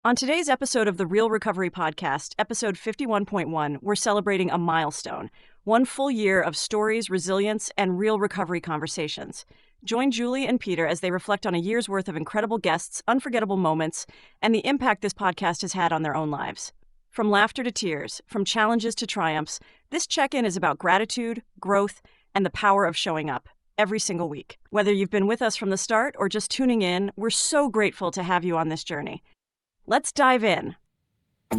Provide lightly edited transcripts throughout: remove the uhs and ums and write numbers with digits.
On today's episode of the Real Recovery Podcast, episode 51.1, we're celebrating a milestone, 1 full year of stories, resilience, and real recovery conversations. Join Julie and Peter as they reflect on a year's worth of incredible guests, unforgettable moments, and the impact this podcast has had on their own lives. From laughter to tears, from challenges to triumphs, this check-in is about gratitude, growth, and the power of showing up every single week. Whether you've been with us from the start or just tuning in, we're so grateful to have you on this journey. Let's dive in. Can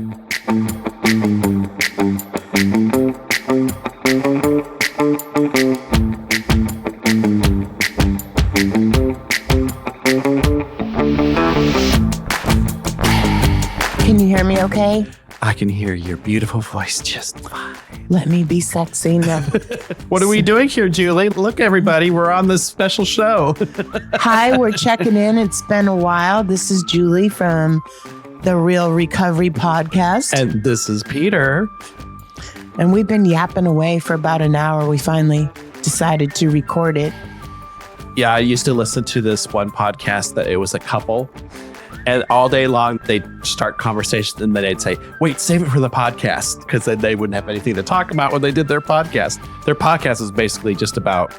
you hear me okay? I can hear your beautiful voice just fine. Let me be sexy now. What are we doing here, Julie? Look, everybody, we're on this special show. Hi, we're checking in. It's been a while. This is Julie from the Real Recovery Podcast. And this is Peter. And we've been yapping away for about an hour. We finally decided to record it. Yeah, I used to listen to this one podcast that it was a couple. And all day long, they'd start conversations and then they'd say, wait, save it for the podcast. Because then they wouldn't have anything to talk about when they did their podcast. Their podcast is basically just about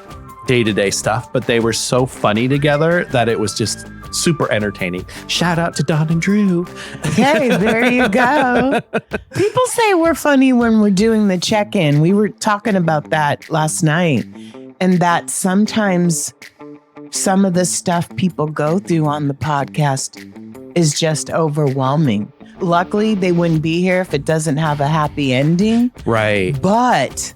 day-to-day stuff, but they were so funny together that it was just super entertaining. Shout out to Don and Drew. Hey, there you go. People say we're funny when we're doing the check-in. We were talking about that last night, and that sometimes some of the stuff people go through on the podcast is just overwhelming. Luckily, they wouldn't be here if it doesn't have a happy ending. Right. But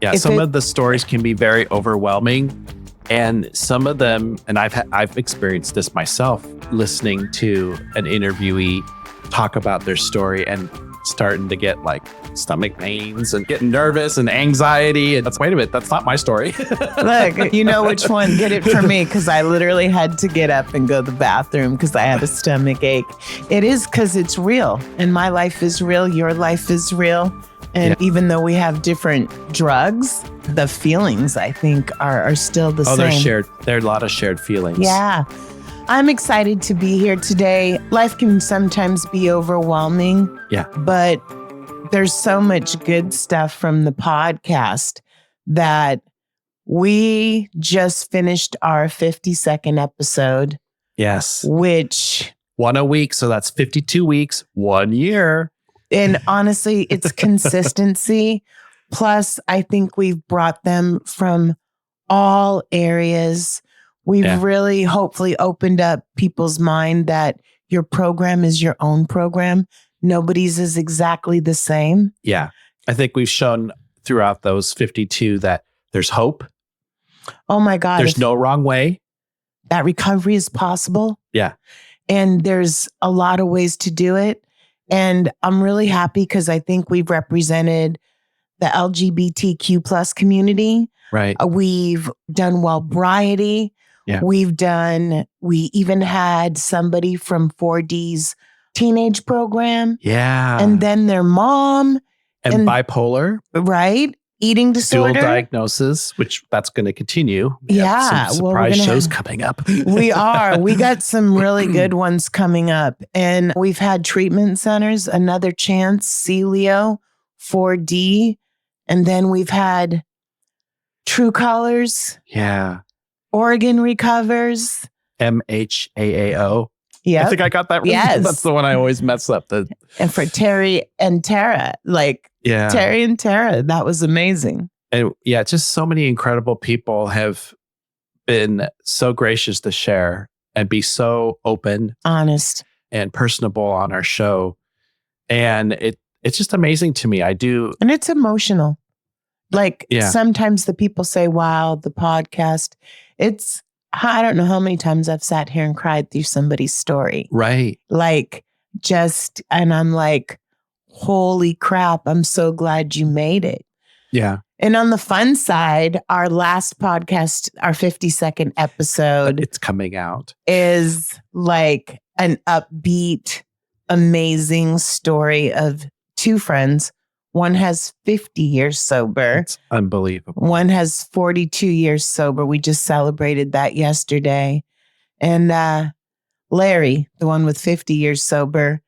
yeah, some of the stories can be very overwhelming. And some of them, and I've experienced this myself, listening to an interviewee talk about their story and starting to get like stomach pains and getting nervous and anxiety. And that's, wait a minute, that's not my story. Look, you know which one. Get it for me, because I literally had to get up and go to the bathroom because I had a stomach ache. It is because it's real. And my life is real. Your life is real. And even though we have different drugs, the feelings, I think, are still the same. They're shared. There are a lot of shared feelings. Yeah. I'm excited to be here today. Life can sometimes be overwhelming. Yeah. But there's so much good stuff from the podcast that we just finished our 52nd episode. Yes. Which... 1 a week. So that's 52 weeks, 1 year. And honestly, it's consistency. Plus, I think we've brought them from all areas. We've really hopefully opened up people's mind that your program is your own program. Nobody's is exactly the same. Yeah. I think we've shown throughout those 52 that there's hope. Oh my God. There's no wrong way. That recovery is possible. Yeah. And there's a lot of ways to do it. And I'm really happy because I think we've represented the LGBTQ plus community. Right. We've done well-briety. Yeah. We even had somebody from 4D's teenage program. Yeah. And then their mom. And bipolar. Right. Eating disorder. Dual diagnosis, which that's going to continue. We have some surprise shows coming up. We are. We got some really good ones coming up. And we've had treatment centers, Another Chance, Celio, 4D. And then we've had True Colors. Yeah. Oregon Recovers. MHAAO. Yeah. I think I got that right. Yes. That's the one I always mess up. And for Terry and Tara, Terry and Tara, that was amazing. And yeah, just so many incredible people have been so gracious to share and be so open, honest, and personable on our show. And it's just amazing to me. And it's emotional. Sometimes the people say, wow, the podcast, I don't know how many times I've sat here and cried through somebody's story. Right. And I'm like, holy crap, I'm so glad you made it. Yeah. And on the fun side, our last podcast, our 52nd episode, it's coming out, is like an upbeat, amazing story of two friends. One has 50 years sober. It's unbelievable. One has 42 years sober. We just celebrated that yesterday. And Larry, the one with 50 years sober,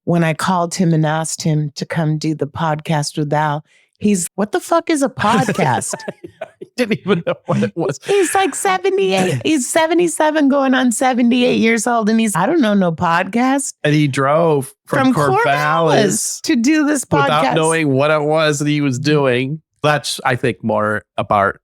when I called him and asked him to come do the podcast with Al, he's, what the fuck is a podcast? I didn't even know what it was. He's like 78. He's 77 going on 78 years old. And he's, I don't know, no podcast. And he drove from Corvallis to do this podcast. Without knowing what it was that he was doing. That's, I think, more about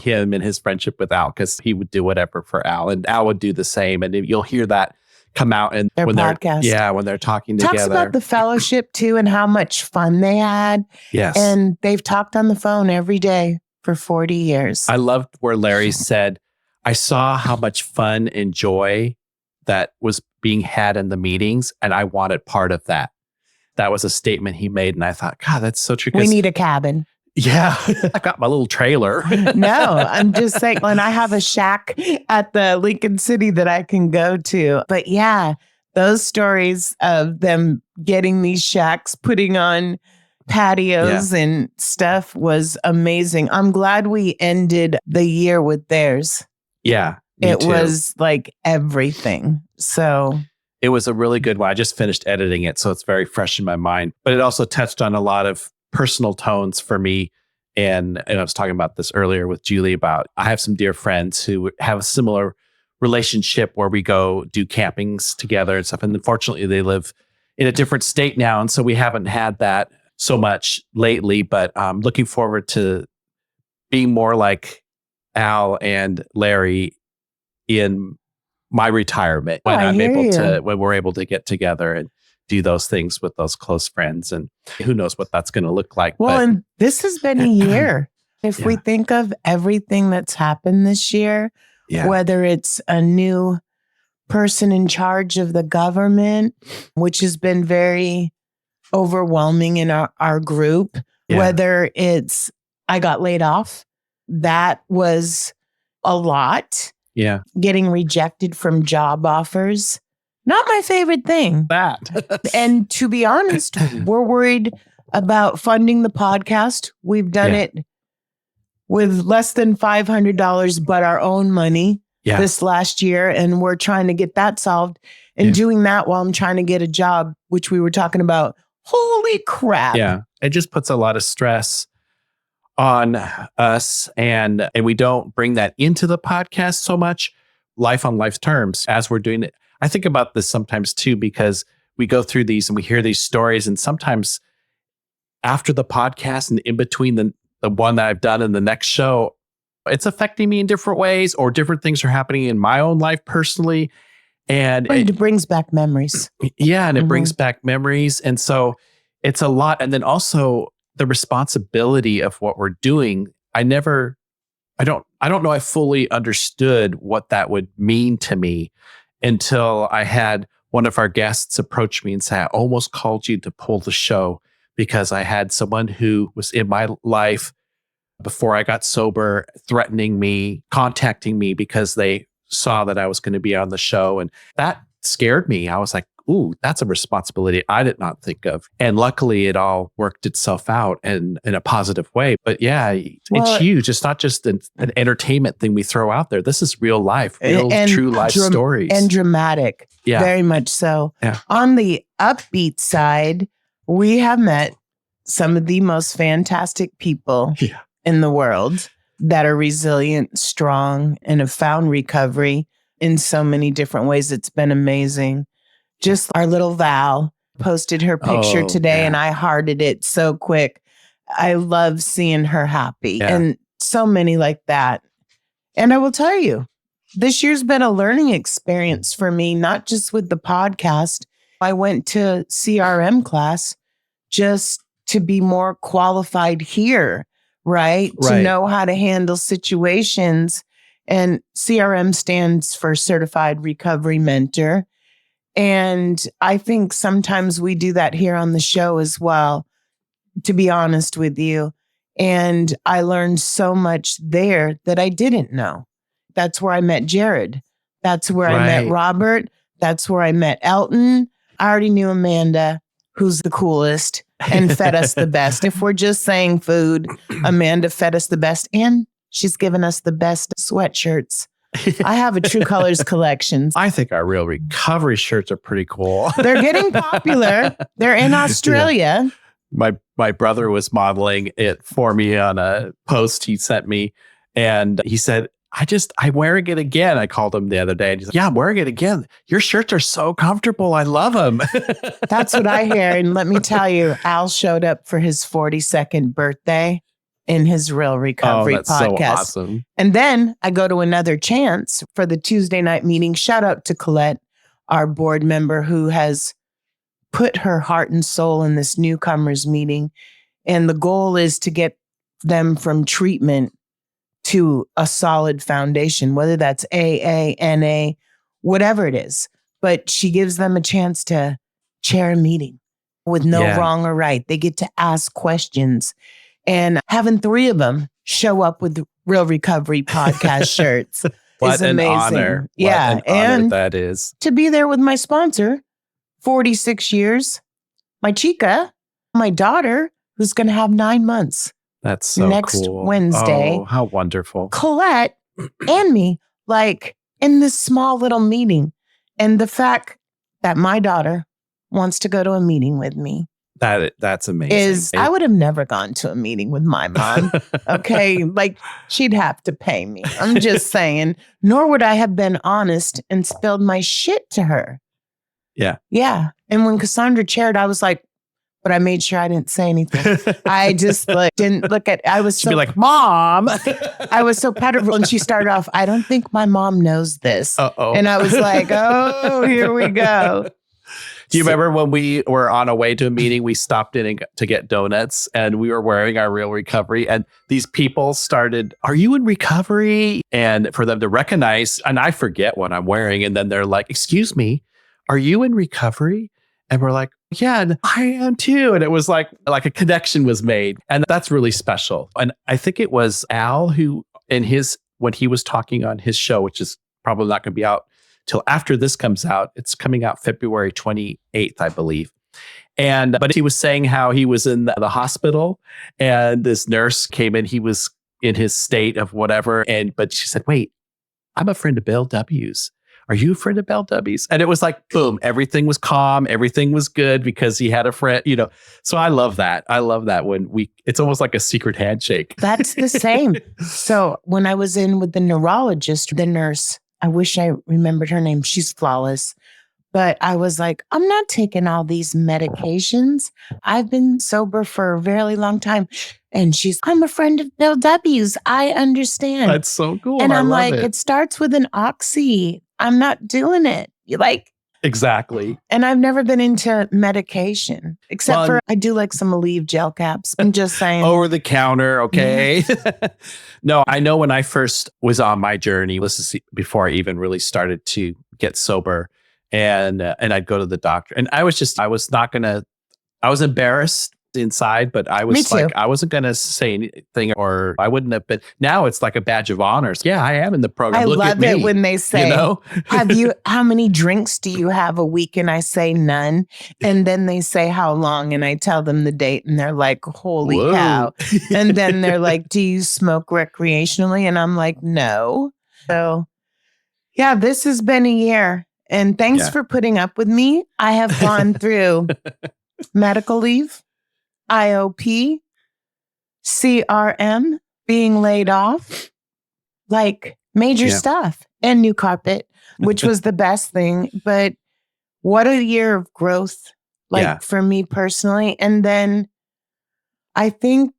him and his friendship with Al, because he would do whatever for Al. And Al would do the same. And you'll hear that come out in their podcast. When they're talking together. Talks about the fellowship too and how much fun they had. Yes. And they've talked on the phone every day for 40 years. I loved where Larry said, I saw how much fun and joy that was being had in the meetings, and I wanted part of that. That was a statement he made. And I thought, God, that's so true. We need a cabin. Yeah, I got my little trailer. No, I'm just saying, and I have a shack at the Lincoln City that I can go to. But yeah, those stories of them getting these shacks, putting on patios and stuff was amazing. I'm glad we ended the year with theirs. Yeah, it was like everything. So it was a really good one. I just finished editing it, so it's very fresh in my mind. But it also touched on a lot of personal tones for me. And I was talking about this earlier with Julie about, I have some dear friends who have a similar relationship where we go do campings together and stuff. And unfortunately, they live in a different state now. And so we haven't had that so much lately, but I'm looking forward to being more like Al and Larry in my retirement when when we're able to get together and do those things with those close friends. And who knows what that's going to look like. Well, and this has been a year. If we think of everything that's happened this year, whether it's a new person in charge of the government, which has been very overwhelming in our group, whether it's I got laid off, that was a lot. Yeah. Getting rejected from job offers. Not my favorite thing. And to be honest, we're worried about funding the podcast. We've done it with less than $500, but our own money this last year. And we're trying to get that solved and doing that while I'm trying to get a job, which we were talking about. Holy crap. Yeah. It just puts a lot of stress on us. And we don't bring that into the podcast so much. Life on life terms as we're doing it. I think about this sometimes too, because we go through these and we hear these stories, and sometimes after the podcast and in between the one that I've done and the next show, it's affecting me in different ways, or different things are happening in my own life personally. And it brings back memories. Yeah. And it brings back memories. And so it's a lot. And then also the responsibility of what we're doing. I don't know I fully understood what that would mean to me until I had one of our guests approach me and say, I almost called you to pull the show because I had someone who was in my life before I got sober, threatening me, contacting me because they saw that I was going to be on the show. And that scared me. I was like, ooh, that's a responsibility I did not think of. And luckily it all worked itself out in a positive way. But it's huge. It's not just an entertainment thing we throw out there. This is real life, true life stories. And dramatic. Yeah. Very much so. Yeah. On the upbeat side, we have met some of the most fantastic people in the world that are resilient, strong, and have found recovery in so many different ways. It's been amazing. Just our little Val posted her picture today and I hearted it so quick. I love seeing her happy and so many like that. And I will tell you, this year's been a learning experience for me, not just with the podcast. I went to CRM class just to be more qualified here, right? To know how to handle situations. And CRM stands for Certified Recovery Mentor. And I think sometimes we do that here on the show as well, to be honest with you. And I learned so much there that I didn't know. That's where I met Jared. That's where I met Robert. That's where I met Elton. I already knew Amanda, who's the coolest and fed us the best. If we're just saying food, Amanda fed us the best. And she's given us the best sweatshirts I have a True Colors collection. I think our Real Recovery shirts are pretty cool. They're getting popular. They're in Australia. Yeah. My brother was modeling it for me on a post he sent me. And he said, I'm wearing it again. I called him the other day and he's like, yeah, I'm wearing it again. Your shirts are so comfortable. I love them. That's what I hear. And let me tell you, Al showed up for his 42nd birthday in his Real Recovery that's podcast. So awesome. And then I go to another chance for the Tuesday night meeting. Shout out to Colette, our board member, who has put her heart and soul in this newcomers meeting. And the goal is to get them from treatment to a solid foundation, whether that's AA, NA, whatever it is. But she gives them a chance to chair a meeting with no wrong or right. They get to ask questions. And having 3 of them show up with Real Recovery podcast shirts what is amazing. An honor. Yeah. What an honor that is. To be there with my sponsor, 46 years, my chica, my daughter, who's going to have 9 months. That's so next cool. Wednesday. Oh, how wonderful. Colette and me, like in this small little meeting. And the fact that my daughter wants to go to a meeting with me. That's amazing. I would have never gone to a meeting with my mom. Okay. Like she'd have to pay me. I'm just saying, nor would I have been honest and spilled my shit to her. Yeah. Yeah. And when Cassandra chaired, I was like, but I made sure I didn't say anything. I just didn't look at, I was She'd be like, Mom. I was so proud of her. And she started off, I don't think my mom knows this. Uh-oh. And I was like, oh, here we go. Do you remember when we were on a way to a meeting, we stopped in to get donuts and we were wearing our Real Recovery and these people started, are you in recovery? And for them to recognize, and I forget what I'm wearing. And then they're like, excuse me, are you in recovery? And we're like, yeah, and I am too. And it was like a connection was made. And that's really special. And I think it was Al who, when he was talking on his show, which is probably not going to be out till after this comes out. It's coming out February 28th, I believe. But he was saying how he was in the hospital and this nurse came in. He was in his state of whatever. But she said, wait, I'm a friend of Bill W's. Are you a friend of Bill W's? And it was like, boom, everything was calm. Everything was good because he had a friend, So I love that. I love that it's almost like a secret handshake. That's the same. So when I was in with the neurologist, the nurse, I wish I remembered her name. She's flawless. But I was like, I'm not taking all these medications. I've been sober for a very long time. And I'm a friend of Bill W's. I understand. That's so cool. And I'm like, it starts with an oxy. I'm not doing it. Exactly. And I've never been into medication, except for I do like some Aleve gel caps. I'm just saying. Over the counter, okay? No, I know when I first was on my journey, this is before I even really started to get sober, and I'd go to the doctor. And I was embarrassed inside, but I was like, I wasn't going to say anything or I wouldn't have been. Now it's like a badge of honor. Yeah, I am in the program. I love it when they say, how many drinks do you have a week? And I say none. And then they say how long? And I tell them the date and they're like, holy cow. And then they're like, do you smoke recreationally? And I'm like, no. So yeah, this has been a year. And thanks for putting up with me. I have gone through medical leave, IOP, CRM, being laid off, like major stuff, and new carpet, which was the best thing. But what a year of growth, for me personally. And then I think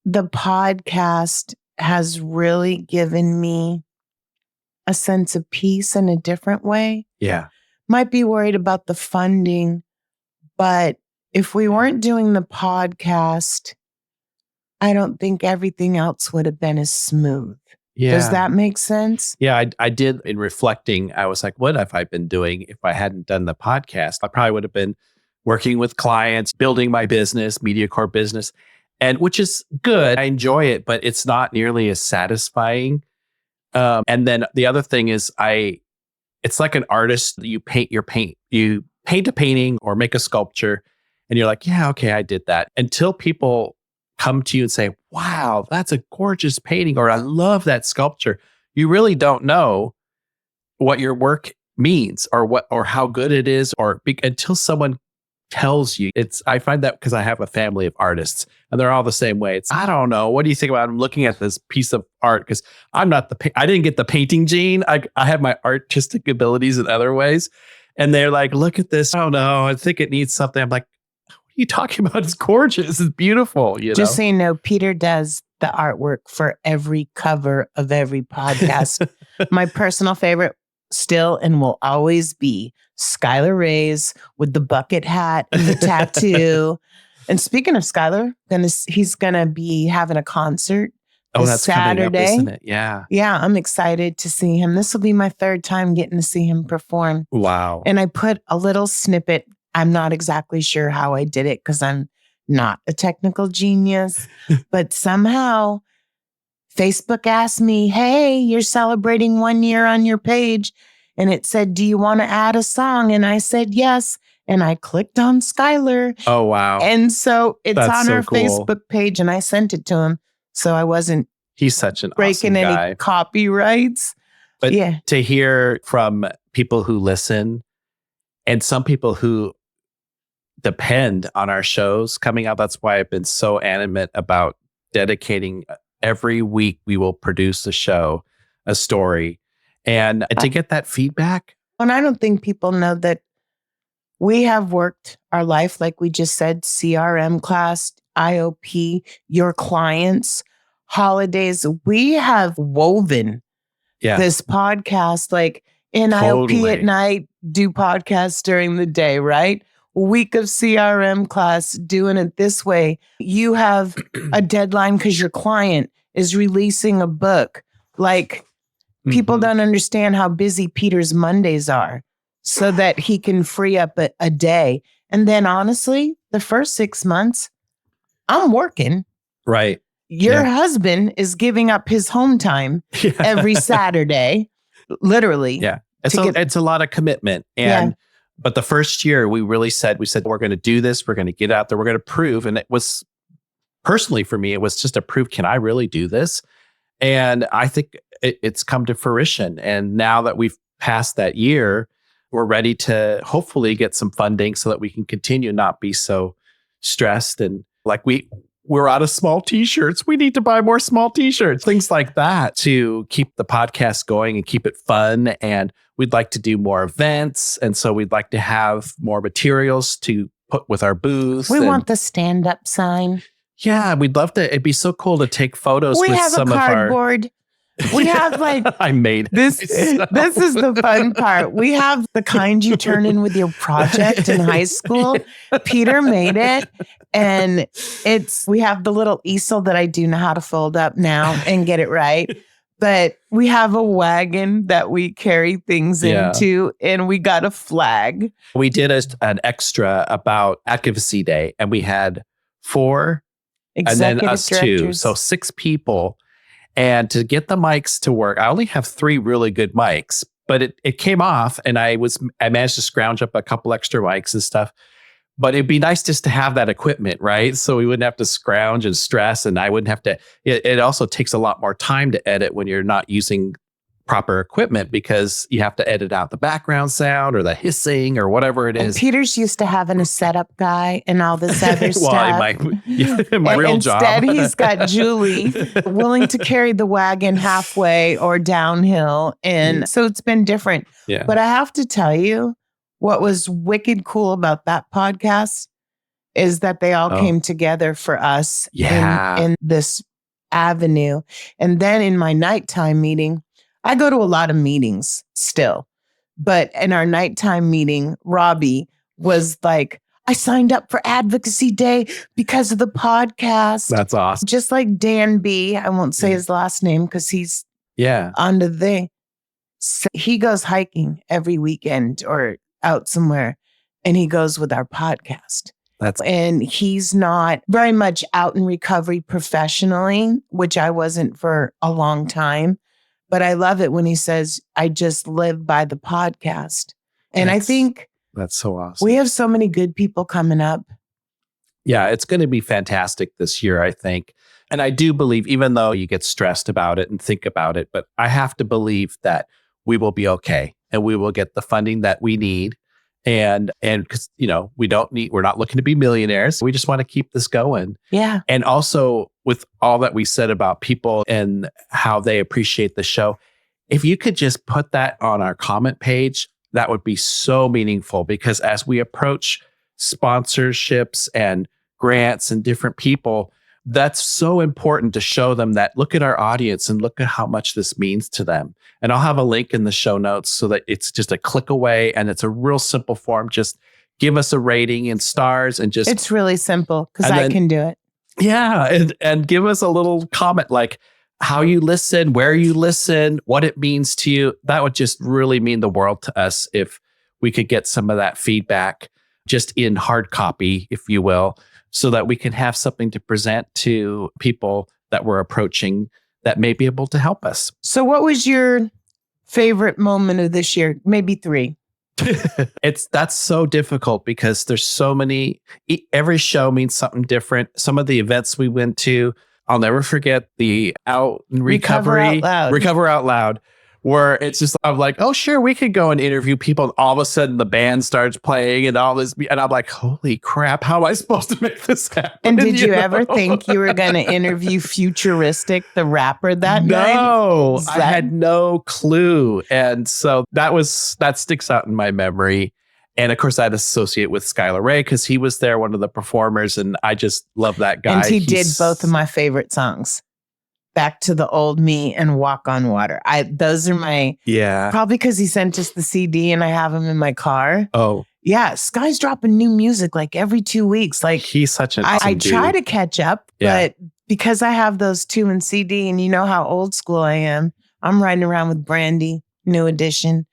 the podcast has really given me a sense of peace in a different way. Yeah. Might be worried about the funding, but if we weren't doing the podcast, I don't think everything else would have been as smooth. Yeah. Does that make sense? Yeah, I did. In reflecting, I was like, what have I been doing if I hadn't done the podcast? I probably would have been working with clients, building my business, MediaCorp business, and which is good. I enjoy it, but it's not nearly as satisfying. And then the other thing is it's like an artist. You paint a painting or make a sculpture and you're like, yeah, okay, I did that. Until people come to you and say, wow, that's a gorgeous painting, or I love that sculpture. you really don't know what your work means or how good it is until someone tells you. I find that because I have a family of artists and they're all the same way. I don't know. What do you think about I'm looking at this piece of art? Because I'm not I didn't get the painting gene. I have my artistic abilities in other ways. And they're like, look at this. I don't know. I think it needs something. I'm like, what are you talking about? It's gorgeous. It's beautiful. Just so you know, Peter does the artwork for every cover of every podcast. My personal favorite still and will always be Skylar Ray's with the bucket hat and the tattoo. And speaking of Skylar, he's gonna be having a concert this Saturday. Coming up, isn't it? Yeah. Yeah, I'm excited to see him. This will be my third time getting to see him perform. Wow. And I put a little snippet. I'm not exactly sure how I did it because I'm not a technical genius, but somehow Facebook asked me, hey, you're celebrating 1 year on your page. And it said, do you want to add a song? And I said, yes. And I clicked on Skylar. Oh, wow. And so it's That's on our cool. Facebook page and I sent it to him. So I wasn't He's such an breaking awesome any guy. copyrights. But yeah, to hear from people who listen and some people who depend on our shows coming out, that's why I've been so animate about dedicating every week we will produce a show, a story, and to get that feedback. And I don't think people know that we have worked our life, like we just said, CRM class, IOP, your clients, holidays. We have woven this podcast, like in IOP at night, do podcasts during the day, right? Week of CRM class, doing it this way. You have a deadline because your client is releasing a book. Like, people don't understand how busy Peter's Mondays are so that he can free up a day. And then honestly, the first 6 months, I'm working. Right. Your husband is giving up his home time every Saturday, literally. Yeah. It's a lot of commitment. But the first year we said, we're going to do this. We're going to get out there. We're going to prove. And it was personally for me, it was just a proof. Can I really do this? And I think it's come to fruition. And now that we've passed that year, we're ready to hopefully get some funding so that we can continue not be so stressed. And like we're out of small t-shirts. We need to buy more small t-shirts, things like that to keep the podcast going and keep it fun. And we'd like to do more events. And so we'd like to have more materials to put with our booth. We want the stand-up sign. Yeah, we'd love to. It'd be so cool to take photos with some of our... We have a cardboard. We have like... I made this. This is the fun part. We have the kind you turn in with your project in high school. Peter made it. And we have the little easel that I do know how to fold up now and get it right. But we have a wagon that we carry things into, and we got a flag. We did an extra about Advocacy Day, and we had 4 executive and then us directors. 2. So 6 people. And to get the mics to work, I only have 3 really good mics, but it came off, and I managed to scrounge up a couple extra mics and stuff. But it'd be nice just to have that equipment, right? So we wouldn't have to scrounge and stress, and I wouldn't have to. It also takes a lot more time to edit when you're not using proper equipment because you have to edit out the background sound or the hissing or whatever it is. And Peter's used to having a setup guy and all this other stuff. My real job. Instead, he's got Julie willing to carry the wagon halfway or downhill. And so it's been different. Yeah. But I have to tell you, what was wicked cool about that podcast is that they all came together for us in this avenue. And then in my nighttime meeting, I go to a lot of meetings still, but in our nighttime meeting, Robbie was like, I signed up for Advocacy Day because of the podcast. That's awesome. Just like Dan B. I won't say his last name because he's on the thing. So he goes hiking every weekend or out somewhere, and he goes with our podcast. And he's not very much out in recovery professionally, which I wasn't for a long time. But I love it when he says, I just live by the podcast. And I think that's so awesome. We have so many good people coming up. Yeah, it's going to be fantastic this year, I think. And I do believe, even though you get stressed about it and think about it, but I have to believe that we will be okay and we will get the funding that we need. And because, we're not looking to be millionaires. We just want to keep this going. Yeah. And also with all that we said about people and how they appreciate the show, if you could just put that on our comment page, that would be so meaningful, because as we approach sponsorships and grants and different people, that's so important to show them that look at our audience and look at how much this means to them. And I'll have a link in the show notes so that it's just a click away and it's a real simple form. Just give us a rating and stars and just. It's really simple because I can do it. Yeah. And give us a little comment like how you listen, where you listen, what it means to you. That would just really mean the world to us if we could get some of that feedback just in hard copy, if you will, so that we can have something to present to people that we're approaching that may be able to help us. So what was your favorite moment of this year? Maybe 3. That's so difficult because there's so many. Every show means something different. Some of the events we went to, I'll never forget the Recover Out Loud, where it's just, I'm like, oh, sure, we could go and interview people. And all of a sudden the band starts playing and all this. And I'm like, holy crap, how am I supposed to make this happen? And did you ever think you were going to interview Futuristic, the rapper, that night? No, I had no clue. And so that sticks out in my memory. And of course, I'd associate with Skylar Ray because he was there, one of the performers. And I just love that guy. And he did both of my favorite songs. Back to the Old Me and Walk on Water. Those are my, probably because he sent us the CD and I have them in my car. Oh. Yeah, Sky's dropping new music like every 2 weeks. Like he's such an awesome dude. I try to catch up, but because I have those 2 in CD and you know how old school I am, I'm riding around with Brandy, New Edition.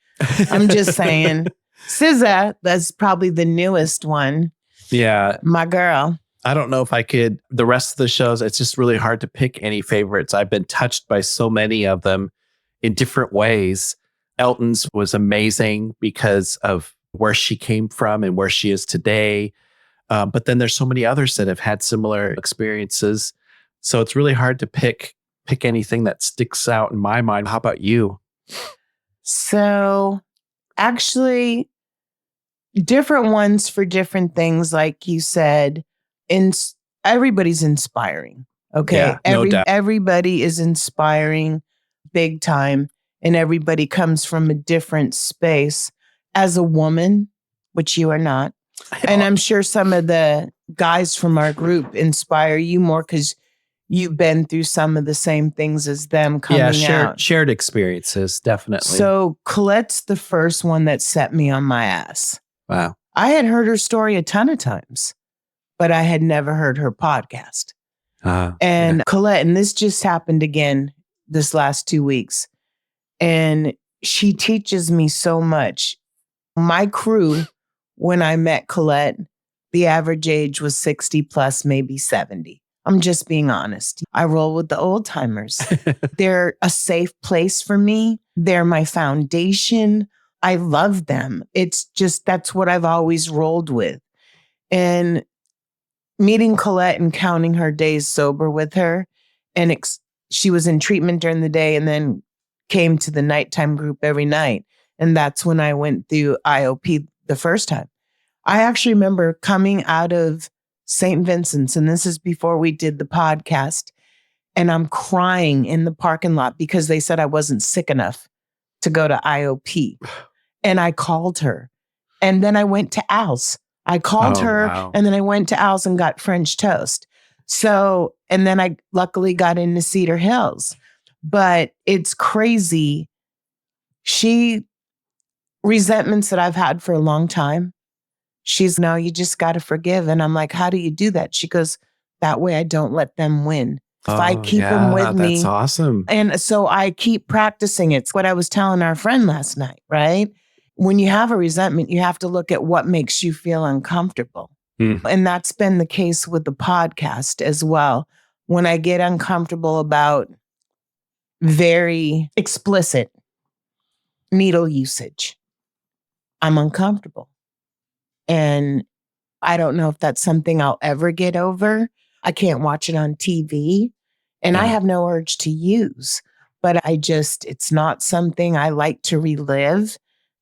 I'm just saying. SZA, that's probably the newest one. Yeah. My girl. I don't know if I could, the rest of the shows, it's just really hard to pick any favorites. I've been touched by so many of them in different ways. Elton's was amazing because of where she came from and where she is today. But then there's so many others that have had similar experiences. So it's really hard to pick anything that sticks out in my mind. How about you? So actually, different ones for different things, like you said. Everybody's inspiring. Okay. Yeah, no doubt. Everybody is inspiring big time. And everybody comes from a different space. As a woman, which you are not. And I'm sure some of the guys from our group inspire you more because you've been through some of the same things as them coming out. Shared experiences, definitely. So Colette's the first one that set me on my ass. Wow. I had heard her story a ton of times, but I had never heard her podcast. Colette, and this just happened again this last 2 weeks, and she teaches me so much. My crew, when I met Colette, the average age was 60 plus, maybe 70. I'm just being honest. I roll with the old timers. They're a safe place for me. They're my foundation. I love them. It's just, that's what I've always rolled with. And meeting Colette and counting her days sober with her, and she was in treatment during the day and then came to the nighttime group every night. And that's when I went through IOP the first time. I actually remember coming out of St. Vincent's, and this is before we did the podcast, and I'm crying in the parking lot because they said I wasn't sick enough to go to IOP. And I called her. And then I went to Al's. I called her, and then I went to Al's and got French toast. So, and then I luckily got into Cedar Hills. But it's crazy. Resentments that I've had for a long time. She's, no, you just got to forgive. And I'm like, how do you do that? She goes, that way I don't let them win. If I keep them with me. That's awesome. And so I keep practicing. It's what I was telling our friend last night, right? When you have a resentment, you have to look at what makes you feel uncomfortable. And that's been the case with the podcast as well. When I get uncomfortable about very explicit needle usage, I'm uncomfortable. And I don't know if that's something I'll ever get over. I can't watch it on TV. And I have no urge to use, but it's not something I like to relive.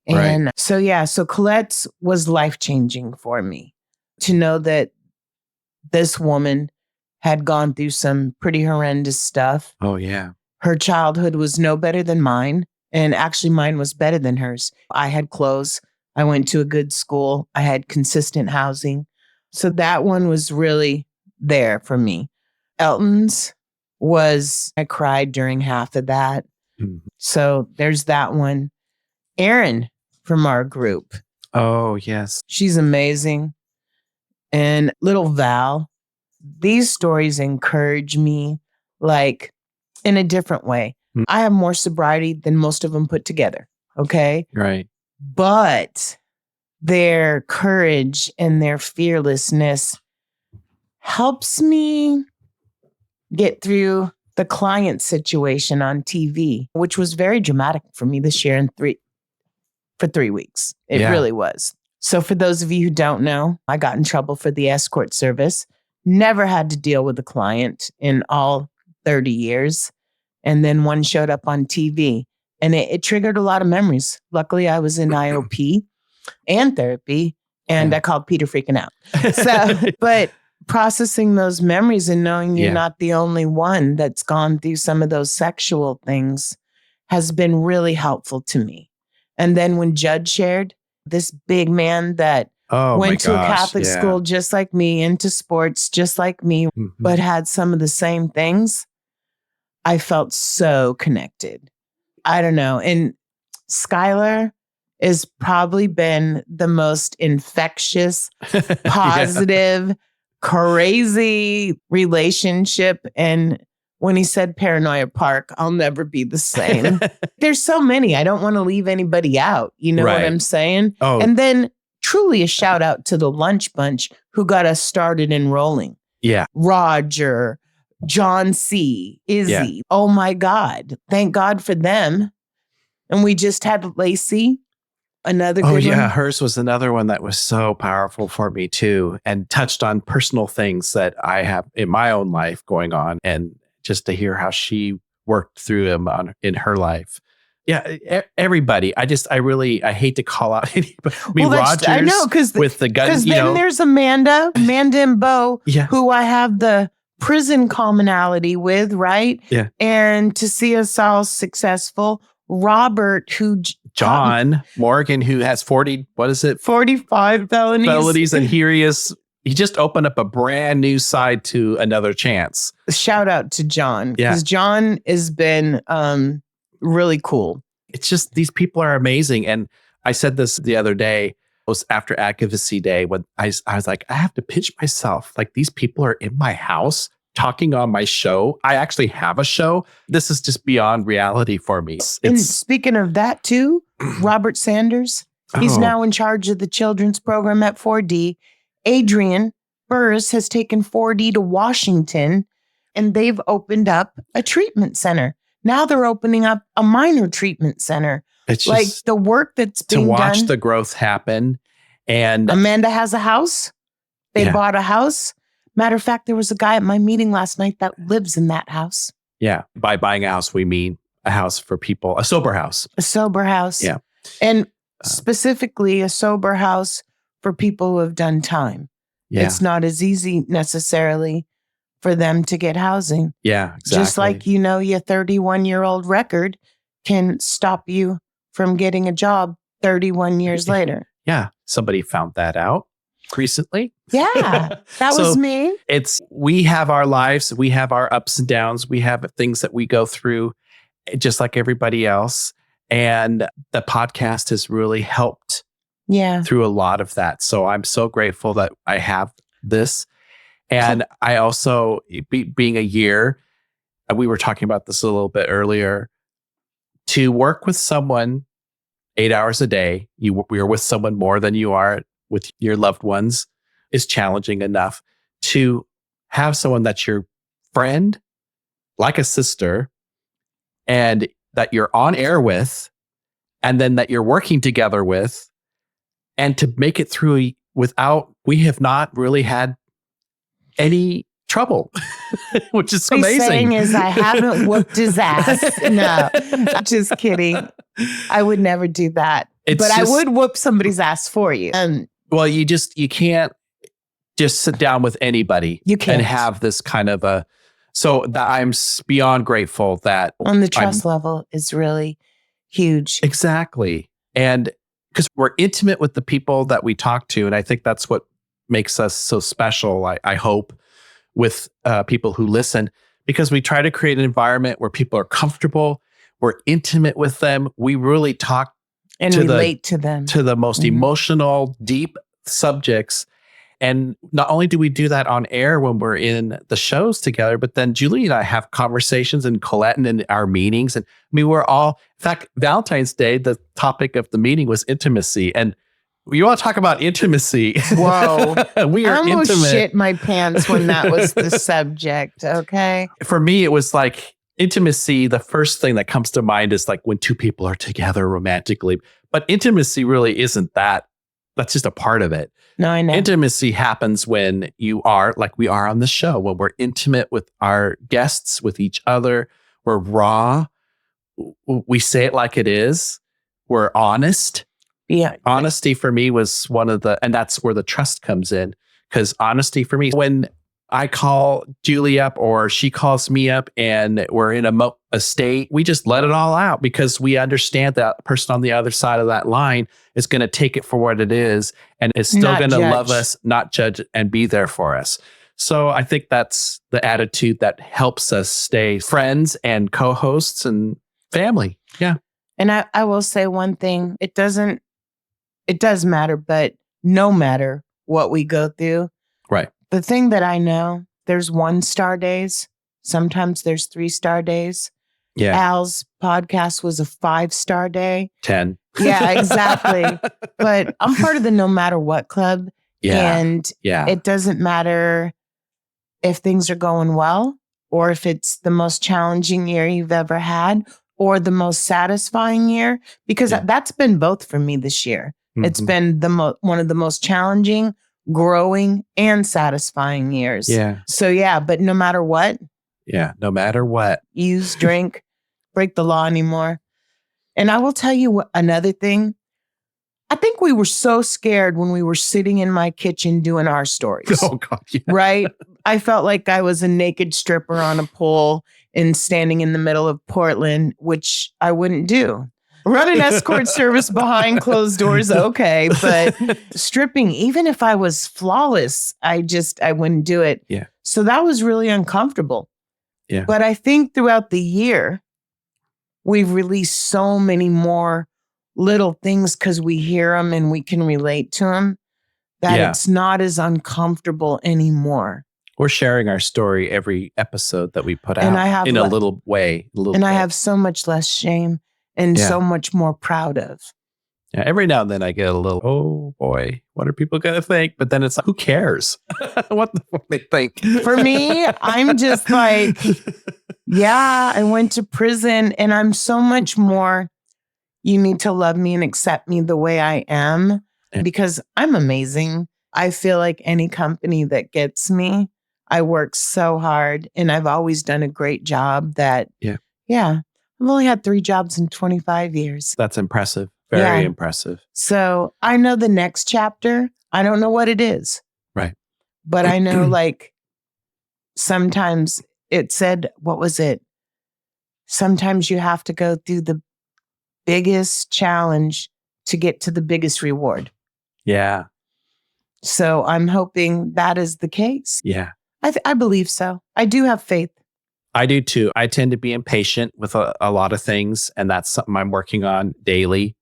And so Colette's was life-changing for me to know that this woman had gone through some pretty horrendous stuff. Oh, yeah. Her childhood was no better than mine. And actually, mine was better than hers. I had clothes. I went to a good school. I had consistent housing. So that one was really there for me. Elton's I cried during half of that. Mm-hmm. So there's that one. Erin from our group. Oh, yes. She's amazing. And little Val. These stories encourage me like in a different way. Mm. I have more sobriety than most of them put together. Okay. Right. But their courage and their fearlessness helps me get through the client situation on TV, which was very dramatic for me this year for 3 weeks. It really was. So for those of you who don't know, I got in trouble for the escort service. Never had to deal with a client in all 30 years. And then one showed up on TV and it triggered a lot of memories. Luckily, I was in IOP and therapy and I called Peter freaking out. So, but processing those memories and knowing you're not the only one that's gone through some of those sexual things has been really helpful to me. And then when Judd shared, this big man that went to a Catholic school just like me, into sports just like me, but had some of the same things, I felt so connected. I don't know. And Skylar has probably been the most infectious, positive, crazy relationship. And when he said Paranoia Park, I'll never be the same. There's so many. I don't want to leave anybody out. You know what I'm saying? Oh. And then truly a shout out to the Lunch Bunch who got us started enrolling. Yeah. Roger, John C., Izzy. Yeah. Oh my God. Thank God for them. And we just had Lacey, another good one. Oh yeah, hers was another one that was so powerful for me too, and touched on personal things that I have in my own life going on, and just to hear how she worked through them in her life. Yeah, everybody. I hate to call out anybody. Rogers. I know, because with the gun. Because then there's Amanda and Bo, who I have the prison commonality with, right? Yeah. And to see us all successful. Robert, John Morgan, who has 45 felonies, and here he just opened up a brand new side to Another Chance. Shout out to John, because John has been really cool. It's just, these people are amazing. And I said this the other day, it was after Advocacy Day, when I was like, I have to pitch myself. Like, these people are in my house talking on my show. I actually have a show. This is just beyond reality for me. And speaking of that too, Robert Sanders, he's now in charge of the children's program at 4D. Adrian Burris has taken 4D to Washington, and they've opened up a treatment center. Now they're opening up a minor treatment center. It's like the work that's being done. To watch the growth happen. And Amanda has a house. They bought a house. Matter of fact, there was a guy at my meeting last night that lives in that house. Yeah. By buying a house, we mean a house for people, a sober house. A sober house. Yeah. And specifically a sober house for people who have done time. Yeah. It's not as easy necessarily for them to get housing. Yeah, exactly. Just like, your 31-year-old record can stop you from getting a job 31 years later. Yeah. Somebody found that out recently. Yeah, that was me. We have our lives, we have our ups and downs, we have things that we go through just like everybody else. And the podcast has really helped through a lot of that. So I'm so grateful that I have this. And I also, being a year, we were talking about this a little bit earlier, to work with someone 8 hours a day, we are with someone more than you are with your loved ones, is challenging enough. To have someone that's your friend, like a sister, and that you're on air with, and then that you're working together with, and to make it through we have not really had any trouble, which is What he's amazing. saying is I haven't whooped his ass. No, just kidding. I would never do that. But I would whoop somebody's ass for you. Well, you can't just sit down with anybody and have this kind of so that I'm beyond grateful that. On the trust level is really huge. Exactly. And because we're intimate with the people that we talk to. And I think that's what makes us so special, I hope, with people who listen, because we try to create an environment where people are comfortable. We're intimate with them. We really talk and relate to them, to the most emotional, deep subjects. And not only do we do that on air when we're in the shows together, but then Julie and I have conversations, and Colette and in our meetings. And I mean, in fact, Valentine's Day, the topic of the meeting was intimacy. And you want to talk about intimacy? Whoa. We are I almost intimate. Shit my pants when that was the subject. Okay. For me, it was like intimacy. The first thing that comes to mind is like when two people are together romantically. But intimacy really isn't that. That's just a part of it. No, I know. Intimacy happens when you are like we are on the show, when we're intimate with our guests, with each other. We're raw. We say it like it is. We're honest. Yeah. Honesty for me was and that's where the trust comes in. Because honesty for me, when I call Julie up or she calls me up and we're in a state, we just let it all out because we understand that person on the other side of that line is going to take it for what it is and is still going to love us, not judge, and be there for us. So I think that's the attitude that helps us stay friends and co-hosts and family. Yeah. And I will say one thing. It does matter, but no matter what we go through. Right. The thing that I know, there's 1-star days. Sometimes there's 3-star days. Yeah. Al's podcast was a 5-star day. 10. Yeah, exactly. But I'm part of the no matter what club. Yeah. And it doesn't matter if things are going well or if it's the most challenging year you've ever had or the most satisfying year, because that's been both for me this year. Mm-hmm. It's been one of the most challenging, growing, and satisfying years. Yeah. So but no matter what. Yeah, no matter what. Use, drink, break the law anymore. And I will tell you another thing. I think we were so scared when we were sitting in my kitchen doing our stories. Oh, God. Yeah. Right? I felt like I was a naked stripper on a pole and standing in the middle of Portland, which I wouldn't do. Run an escort service behind closed doors, okay. But stripping, even if I was flawless, I wouldn't do it. Yeah. So that was really uncomfortable. Yeah. But I think throughout the year, we've released so many more little things because we hear them and we can relate to them that it's not as uncomfortable anymore. We're sharing our story every episode that we put out in a little way. I have so much less shame and so much more proud of. Yeah, every now and then I get a little, oh boy, what are people going to think? But then it's like, who cares? What the fuck they think? For me, I'm just like, I went to prison and I'm so much more, you need to love me and accept me the way I am because I'm amazing. I feel like any company that gets me, I work so hard and I've always done a great job that, I've only had 3 jobs in 25 years. That's impressive. Very impressive. So I know the next chapter. I don't know what it is. Right. But I know like sometimes it said, what was it? Sometimes you have to go through the biggest challenge to get to the biggest reward. Yeah. So I'm hoping that is the case. Yeah. I believe so. I do have faith. I do too. I tend to be impatient with a lot of things, and that's something I'm working on daily.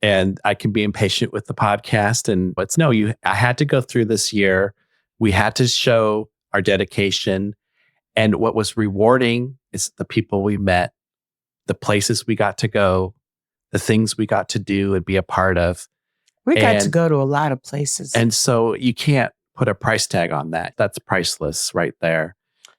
And I can be impatient with the podcast. And I had to go through this year. We had to show our dedication. And what was rewarding is the people we met, the places we got to go, the things we got to do and be a part of. We got to go to a lot of places. And so you can't put a price tag on that. That's priceless right there.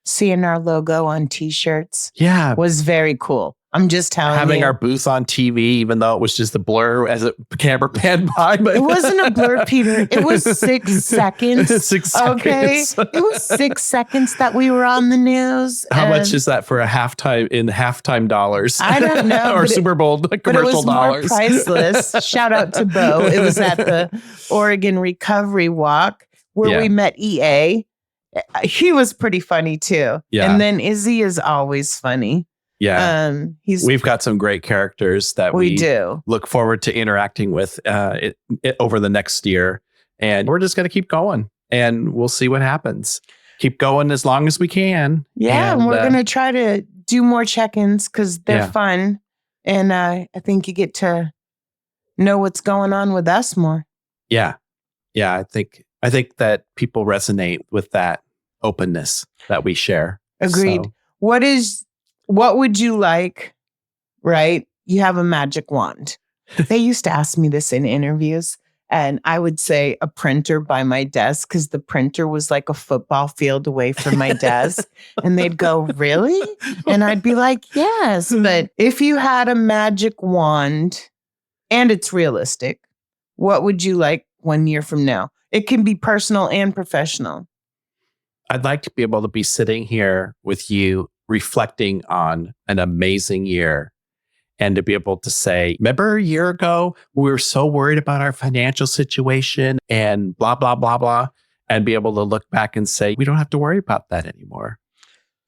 Seeing our logo on t-shirts was very cool. I'm just telling having you. our booth on TV, even though it was just a blur as a camera panned by. But It wasn't a blur, Peter. It was 6 seconds. 6 seconds. Okay. It was 6 seconds that we were on the news. How much is that for a halftime dollars? I don't know. Or Super Bowl commercial dollars. But it was more priceless. Shout out to Bo. It was at the Oregon Recovery Walk where we met EA. He was pretty funny too. Yeah. And then Izzy is always funny. Yeah. We've got some great characters that we do look forward to interacting with over the next year. And we're just going to keep going and we'll see what happens. Keep going as long as we can. Yeah. And we're going to try to do more check-ins because they're fun. And I think you get to know what's going on with us more. Yeah. Yeah. I think that people resonate with that openness that we share. Agreed. So. What would you like, right? You have a magic wand. They used to ask me this in interviews, and I would say a printer by my desk because the printer was like a football field away from my desk. And they'd go, really? And I'd be like, yes. But if you had a magic wand and it's realistic, what would you like 1 year from now? It can be personal and professional. I'd like to be able to be sitting here with you reflecting on an amazing year and to be able to say, remember a year ago, we were so worried about our financial situation and blah, blah, blah, blah, and be able to look back and say, we don't have to worry about that anymore.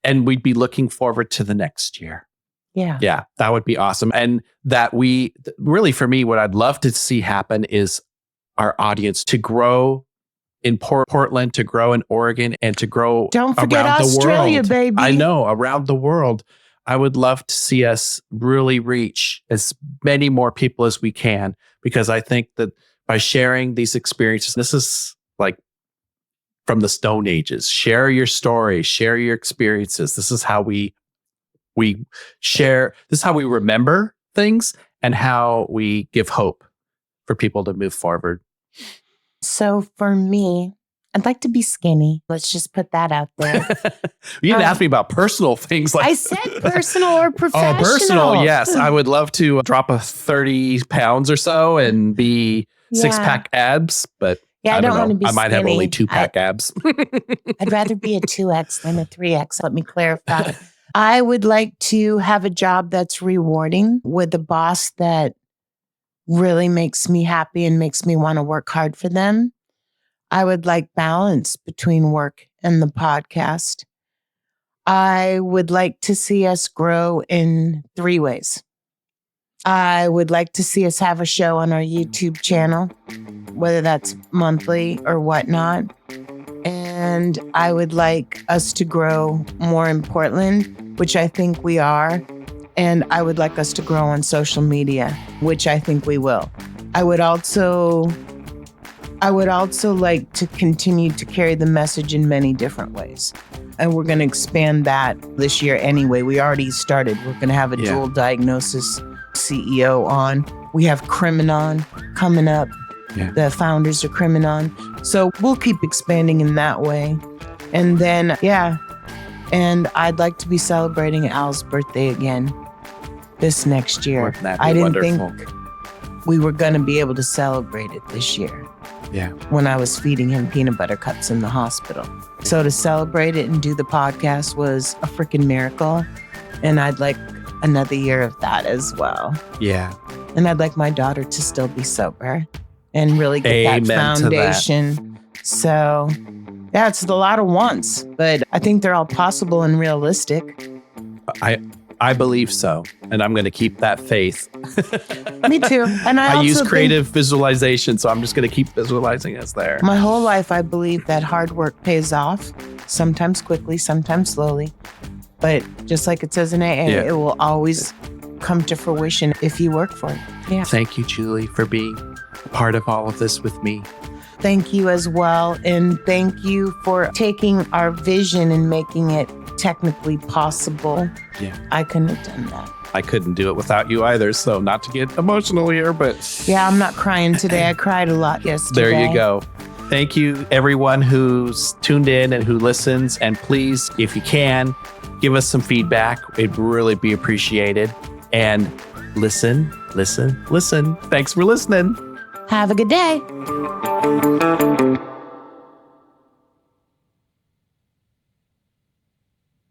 And we'd be looking forward to the next year. Yeah. Yeah, that would be awesome. And that really, for me, what I'd love to see happen is our audience to grow in Portland, to grow in Oregon, and to grow Don't forget around Australia, the world. baby. I know, around the world. I would love to see us really reach as many more people as we can, because I think that by sharing these experiences, this is like from the Stone Ages. Share your story, share your experiences. This is how we share. This is how we remember things and how we give hope for people to move forward. So for me, I'd like to be skinny. Let's just put that out there. You didn't ask me about personal things. I said personal or professional. Oh, personal, yes. I would love to drop 30 pounds or so and be 6-pack abs, but I don't want to be skinny. I might have only 2-pack abs. I'd rather be a 2X than a 3X. Let me clarify. I would like to have a job that's rewarding with a boss that really makes me happy and makes me want to work hard for them. I would like balance between work and the podcast. I would like to see us grow in 3 ways. I would like to see us have a show on our YouTube channel, whether that's monthly or whatnot. And I would like us to grow more in Portland, which I think we are. And I would like us to grow on social media, which I think we will. I would also like to continue to carry the message in many different ways. And we're going to expand that this year anyway. We already started. We're going to have a dual diagnosis CEO on. We have Criminon coming up. Yeah. The founders are Criminon. So we'll keep expanding in that way. And then, and I'd like to be celebrating Al's birthday again this next year. I didn't think we were going to be able to celebrate it this year. Yeah. When I was feeding him peanut butter cups in the hospital. So to celebrate it and do the podcast was a freaking miracle. And I'd like another year of that as well. Yeah. And I'd like my daughter to still be sober and really get that foundation. So yeah, it's a lot of wants, but I think they're all possible and realistic. I believe so. And I'm going to keep that faith. Me too. And I use creative visualization. So I'm just going to keep visualizing us there. My whole life, I believe that hard work pays off, sometimes quickly, sometimes slowly. But just like it says in AA, it will always come to fruition if you work for it. Yeah. Thank you, Julie, for being a part of all of this with me. Thank you as well. And thank you for taking our vision and making it technically possible. Yeah. I couldn't have done that. I couldn't do it without you either. So not to get emotional here, but yeah, I'm not crying today. I cried a lot yesterday. There you go. Thank you, everyone who's tuned in and who listens. And please, if you can, give us some feedback. It'd really be appreciated. and listen. Thanks for listening. Have a good day.